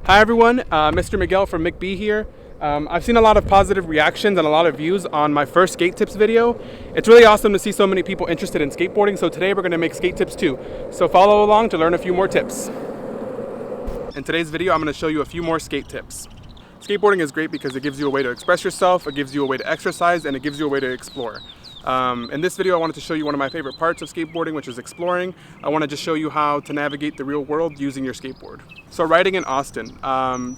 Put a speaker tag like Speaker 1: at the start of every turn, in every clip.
Speaker 1: Hi everyone, Mr. Miguel from McBee here. I've seen a lot of positive reactions and a lot of views on my first skate tips video. It's really awesome to see so many people interested in skateboarding, so today we're going to make skate tips too. So follow along to learn a few more tips. In today's video, I'm going to show you a few more skate tips. Skateboarding is great because it gives you a way to express yourself, it gives you a way to exercise, and it gives you a way to explore. In this video, I wanted to show you one of my favorite parts of skateboarding, which is exploring. I want to just show you how to navigate the real world using your skateboard. So riding in Austin,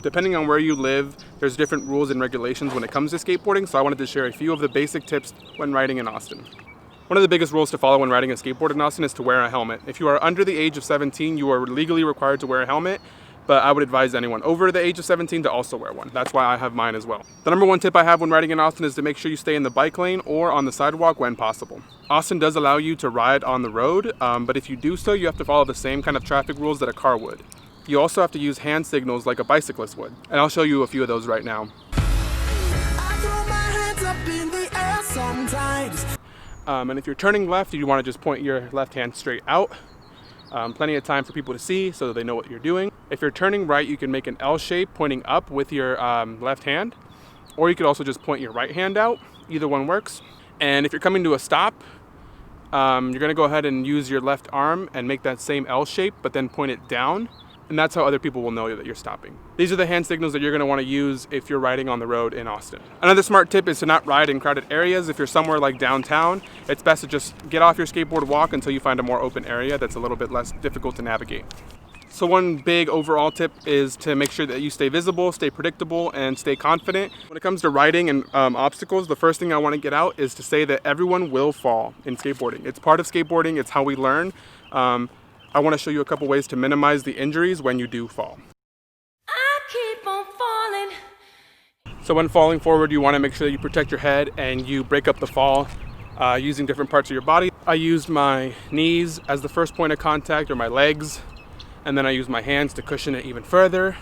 Speaker 1: depending on where you live, there's different rules and regulations when it comes to skateboarding, so I wanted to share a few of the basic tips when riding in Austin. One of the biggest rules to follow when riding a skateboard in Austin is to wear a helmet. If you are under the age of 17, you are legally required to wear a helmet, but I would advise anyone over the age of 17 to also wear one. That's why I have mine as well. The number one tip I have when riding in Austin is to make sure you stay in the bike lane or on the sidewalk when possible. Austin does allow you to ride on the road, but if you do so, you have to follow the same kind of traffic rules that a car would. You also have to use hand signals like a bicyclist would, and I'll show you a few of those right now. And if you're turning left, you want to just point your left hand straight out. Plenty of time for people to see so that they know what you're doing. If you're turning right, you can make an L shape pointing up with your left hand, or you could also just point your right hand out. Either one works. And if you're coming to a stop, you're going to go ahead and use your left arm and make that same L shape, but then point it down. And that's how other people will know that you're stopping. These are the hand signals that you're going to want to use if you're riding on the road in Austin. Another smart tip is to not ride in crowded areas. If you're somewhere like downtown, it's best to just get off your skateboard, walk until you find a more open area that's a little bit less difficult to navigate. So one big overall tip is to make sure that you stay visible, stay predictable, and stay confident. When it comes to riding and obstacles, the first thing I want to get out is to say that everyone will fall in skateboarding. It's part of skateboarding, it's how we learn. I want to show you a couple ways to minimize the injuries when you do fall.
Speaker 2: I keep on falling.
Speaker 1: So when falling forward, you want to make sure that you protect your head and you break up the fall using different parts of your body. I used my knees as the first point of contact, or my legs, and then I used my hands to cushion it even further,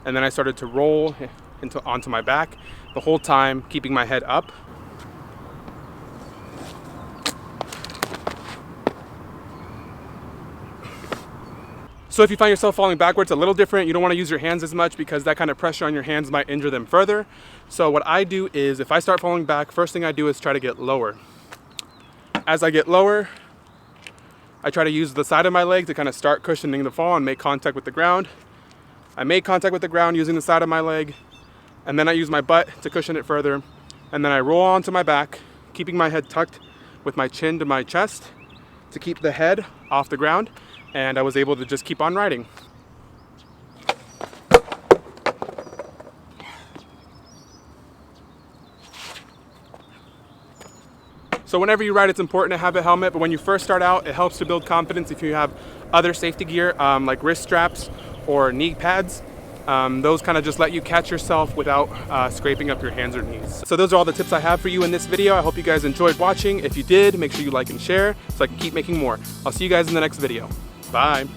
Speaker 1: and then I started to roll onto my back, the whole time keeping my head up. So if you find yourself falling backwards, a little different. You don't want to use your hands as much because that kind of pressure on your hands might injure them further. So what I do is, if I start falling back, first thing I do is try to get lower. As I get lower, I try to use the side of my leg to kind of start cushioning the fall and make contact with the ground. I make contact with the ground using the side of my leg, and then I use my butt to cushion it further. And then I roll onto my back, keeping my head tucked with my chin to my chest to keep the head off the ground. And I was able to just keep on riding. So whenever you ride, it's important to have a helmet, but when you first start out, it helps to build confidence if you have other safety gear like wrist straps or knee pads. Those kind of just let you catch yourself without scraping up your hands or knees. So those are all the tips I have for you in this video. I hope you guys enjoyed watching. If you did, make sure you like and share so I can keep making more. I'll see you guys in the next video. Bye.